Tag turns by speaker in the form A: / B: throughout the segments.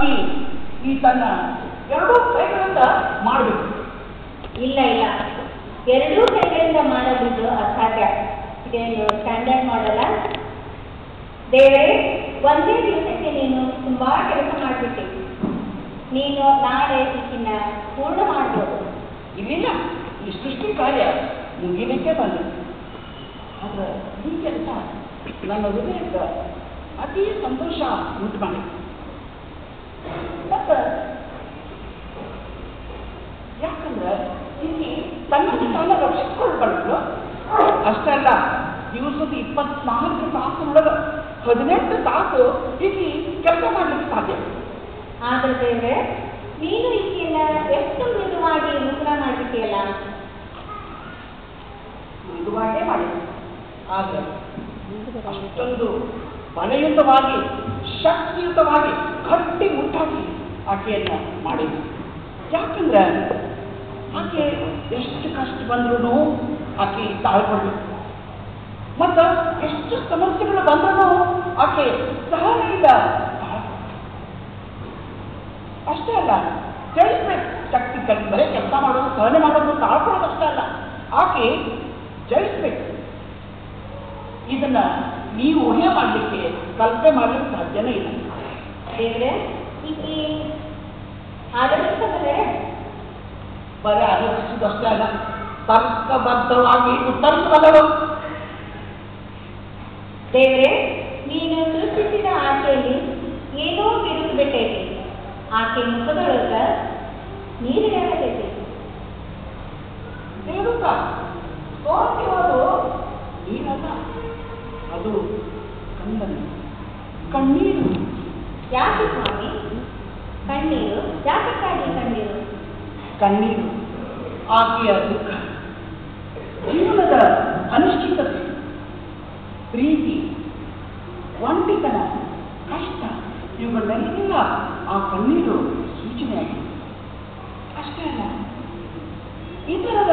A: ಆಕಿ ಈ ತನ್ನ ಎರಡೂ ಕೈಗಳಿಂದ ಮಾಡಬೇಕು.
B: ಇಲ್ಲ ಇಲ್ಲ, ಎರಡೂ ಕೈಗಳಿಂದ ಮಾಡೋದಿದ್ದು ಅಸಾಧ್ಯ. ಇದೇನು ಸ್ಟ್ಯಾಂಡರ್ಡ್ ಮಾಡಲ್ಲ. ದೇವರೇ, ಒಂದೇ ದಿವಸಕ್ಕೆ ನೀನು ತುಂಬಾ ಕೆಲಸ ಮಾಡಿಬಿಟ್ಟೆ. ನೀನು ನಾಳೆ ಇದನ್ನ ಪೂರ್ಣ ಮಾಡ್ಬೋದು.
A: ಇಲ್ಲಿಲ್ಲ, ಈ ಸೃಷ್ಟಿ ಕಾರ್ಯ ಮುಗಿಲಿಕ್ಕೆ ಬಂದಿದೆ. ಆದ್ರೆ ಈ ಕೆಲಸ ನನ್ನ ಹೃದಯಕ್ಕೆ ಅತಿ ಸಂತೋಷ ಉಂಟು ಮಾಡಿ. ಮತ್ತು ಯಾಕಂದ್ರೆ ಇಲ್ಲಿ ತನ್ನನ್ನು ತಾನು ರಕ್ಷಿಸ್ಕೊಳ್ಬಾರ್ದು. ಅಷ್ಟೇ ಅಲ್ಲ, ದಿವಸದ 24 ತಾಸೊಳಗೆ 18 ತಾಸು ಇಲ್ಲಿ ಕೆಲಸ ಮಾಡಲಿಕ್ಕೆ ಸಾಧ್ಯ.
B: ಆದ್ರೆ ದೇವ್ರೆ, ನೀನು ಈಕೆಲ್ಲ ಎಷ್ಟು ಮೃದುವಾಗಿ ಮುದ್ರ ಮಾಡಿಬಿಟ್ಟಿಯಲ್ಲ.
A: ಮೃದುವಾಗೇ ಮಾಡಿ, ಆದ್ರೆ ಅಷ್ಟೊಂದು ಬಲಯುತವಾಗಿ ಶಕ್ತಿಯುತವಾಗಿ ಗಟ್ಟಿ ಮುಟ್ಟಾಗಿ ಆಕೆಯನ್ನು ಮಾಡಿದ್ವಿ. ಯಾಕಂದ್ರೆ ಆಕೆ ಎಷ್ಟು ಕಷ್ಟ ಬಂದ್ರೂ ಆಕೆ ತಾಳ್ಕೊಳ್ಬೇಕು. ಮತ್ತು ಎಷ್ಟು ಸಮಸ್ಯೆಗಳು ಬಂದ್ರೂ ಆಕೆ ಸಹನೆಯಿಂದ ಅಷ್ಟೇ ಅಲ್ಲ, ಜಯಿಸ್ಬೇಕು. ಶಕ್ತಿ ಬರೀ ಕೆಲಸ ಮಾಡೋದು, ಸಹನೆ ಮಾಡೋದು, ತಾಳ್ಕೊಳ್ಳೋದು ಅಷ್ಟೇ ಅಲ್ಲ, ಆಕೆ ಜಯಿಸ್ಬೇಕು. ಇದನ್ನ ನೀವು ಊಹೆ ಮಾಡಲಿಕ್ಕೆ, ಕಲ್ಪನೆ ಮಾಡಲಿಕ್ಕೆ ಸಾಧ್ಯನೇ ಇಲ್ಲ.
B: ದೇವ್ರೆ, ಈಕೆ ಆಲೋಚಿಸಬಲ್ಲೆ?
A: ಬರೀ ಆಲೋಚಿಸುವುದಷ್ಟೇ ಅಲ್ಲ, ತರ್ಕಬದ್ಧವಾಗಿ ಉತ್ತರಿಸಬಲ್ಲರು.
B: ದೇವ್ರೆ, ನೀನು ಸೃಷ್ಟಿಸಿದ ಆಕೆಯಲ್ಲಿ ಏನೋ ಬಿರುಕು ಬಿಟ್ಟೈತಿ. ಆಕೆ ಮುಖದೊಳಗ ನೀರು ಹೇಳತೈತಿ.
A: ದೇವಕ ಸೋತಿರೋದು ನೀರಲ್ಲ, ಅದು ಕಣ್ಣೀರು.
B: ಯಾಕೆ ಸ್ವಾಮಿ ಕಣ್ಣೀರು? ಯಾತಕ್ಕಾಗಿ ಕಣ್ಣೀರು?
A: ಕಣ್ಣೀರು ಆಕೆಯ ದುಃಖ, ಜೀವನದ ಅನಿಶ್ಚಿತತೆ, ಪ್ರೀತಿ, ಒಂಟಿತನ, ಕಷ್ಟ, ಇವುಗಳನ್ನೆಲ್ಲ ಆ ಕಣ್ಣೀರು ಸೂಚನೆಯಾಗಿದೆ. ಅಷ್ಟೇ ಅಲ್ಲ, ಇತರರ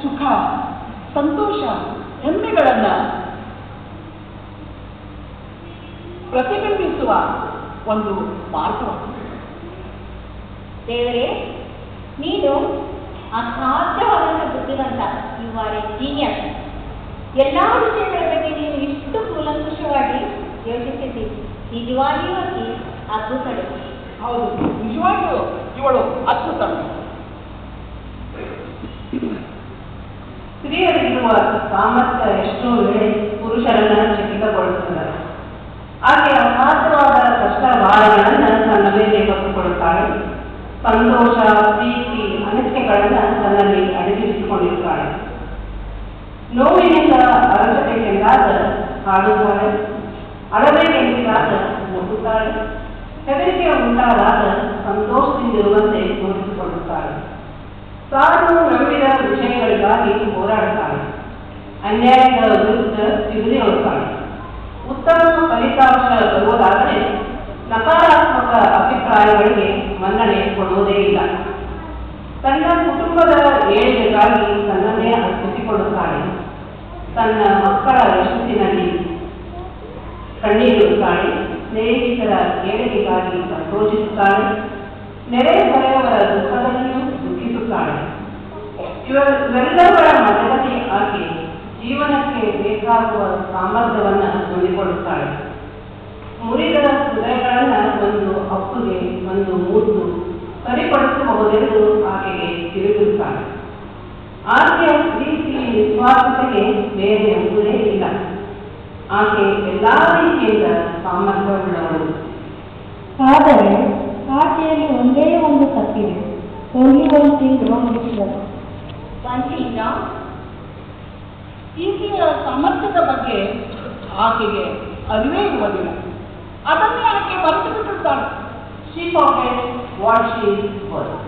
A: ಸುಖ, ಸಂತೋಷ, ಹೆಮ್ಮೆಗಳನ್ನು ಪ್ರತಿಬಿಂಬಿಸುವ ಒಂದು ಮಾರ್ಗವಾಗಿದೆ.
B: ದೇವರೇ, ನೀನು ಅಸಾಧ್ಯವಾದಂಥ ಬುದ್ಧಿವಂತ. You are a genius. ಎಲ್ಲ ವಿಷಯಗಳ ಬಗ್ಗೆ ನೀನು ಇಷ್ಟು ಕೂಲಂಕುಷವಾಗಿ ಯೋಚಿಸಿದ್ದೀರಿ. ನಿಜವಾಗಿಯೂ ಆಕೆ ಅದ್ಭುತಳು.
A: ಹೌದು, ನಿಜವಾಗಿಯೂ ಇವಳು ಅದ್ಭುತ.
C: ಸ್ತ್ರೀಯರಿಗಿರುವ ಸಾಮರ್ಥ್ಯ ಎಷ್ಟೋ ವೇಳೆ ಪುರುಷರನ್ನ ಚಕಿತಗೊಳಿಸುತ್ತದೆ. ಆಕೆ ಅಸಾಧ್ಯವಾದ ಕಷ್ಟ ಬಾಳಗಳನ್ನು ತನ್ನ ಮೇಲೆ ಹೊತ್ತುಕೊಳ್ಳುತ್ತಾಳೆ. ಸಂತೋಷ, ಪ್ರೀತಿ, ಅನಿಸಿಕೆಗಳನ್ನು ತನ್ನಲ್ಲಿ ಅಡಗಿಸಿಕೊಂಡಿರುತ್ತಾಳೆ. ನೋವಿನಿಂದ ಅರಸಬೇಕೆಂದಾಗ ಹಾಡುತ್ತಾಳೆ, ಅಳಬೇಕೆಂದಾಗ ನಗುತ್ತಾಳೆ, ಹೆದರಿಕೆ ಉಂಟಾದಾಗ ಸಂತೋಷದಿಂದಿರುವಂತೆ ತೋರಿಸಿಕೊಳ್ಳುತ್ತಾಳೆ. ತಾನು ನಂಬಿದ ವಿಷಯಗಳಿಗಾಗಿ ಹೋರಾಡುತ್ತಾಳೆ, ಅನ್ಯಾಯದ ವಿರುದ್ಧ ತಿರುಗಿರುತ್ತಾಳೆ. ಉತ್ತಮ ಫಲಿತಾಂಶ ಬರುವುದಾದರೆ ನಕಾರಾತ್ಮಕ ಅಭಿಪ್ರಾಯಗಳಿಗೆ ಮನ್ನಣೆ ಕೊಡುವುದೇ ಇಲ್ಲ. ತನ್ನ ಕುಟುಂಬದ ಏಳಿಗೆಗಾಗಿ ತನ್ನನ್ನೇ ಅರ್ಪಿಸಿಕೊಳ್ಳುತ್ತಾಳೆ. ತನ್ನ ಮಕ್ಕಳ ಯಶಸ್ಸಿನಲ್ಲಿ ಕಣ್ಣೀರಿಡುತ್ತಾಳೆ. ಸ್ನೇಹಿತರ ಏಳಿಗೆಗಾಗಿ ಸಂತೋಷಿಸುತ್ತಾಳೆ. ನೆರೆಹೊರೆಯವರ ದುಃಖದಲ್ಲಿಯೂ ದುಃಖಿಸುತ್ತಾಳೆ. ಇವೆಲ್ಲವರ ಮಧ್ಯದಲ್ಲಿ ಆಕೆ ಜೀವನಕ್ಕೆ ಬೇಕಾಗುವ ಸಾಮರ್ಥ್ಯವನ್ನು ಹೊಂದಿಕೊಳ್ಳುತ್ತಾಳೆ. ಮುರಿದ ಹೃದಯಗಳನ್ನು ಒಂದು ಅಪ್ಪುಗೆ, ಒಂದು ಮುದ್ದು ಸರಿಪಡಿಸಬಹುದೆಂದು ಆಕೆಗೆ ತಿರುಗಿರುತ್ತಾಳೆ. ಆಕೆಯ ಪ್ರೀತಿ, ನಿಸ್ವಾರ್ಥತೆಗೆ ಬೇರೆ ಎಂಬುದೇ ಇಲ್ಲ. ಆಕೆ ಎಲ್ಲಾ ರೀತಿಯಿಂದ ಸಾಮರ್ಥ್ಯವುಳ್ಳವಳು.
B: ಆದರೆ ಆಕೆಯಲ್ಲಿ ಒಂದೇ ಒಂದು ತಪ್ಪಿದೆ. Only one thing wrong with love. One thing wrong.
A: ಈಕೆಯ ಸಾಮರ್ಥ್ಯದ ಬಗ್ಗೆ ಆಕೆಗೆ ಅರಿವೇ ಇರುವುದಿಲ್ಲ. ಅದನ್ನೇ ಆಕೆ ಮರೆತು ಬಿಟ್ಟಿರ್ತಾಳೆ.
C: She forgets what she is worth.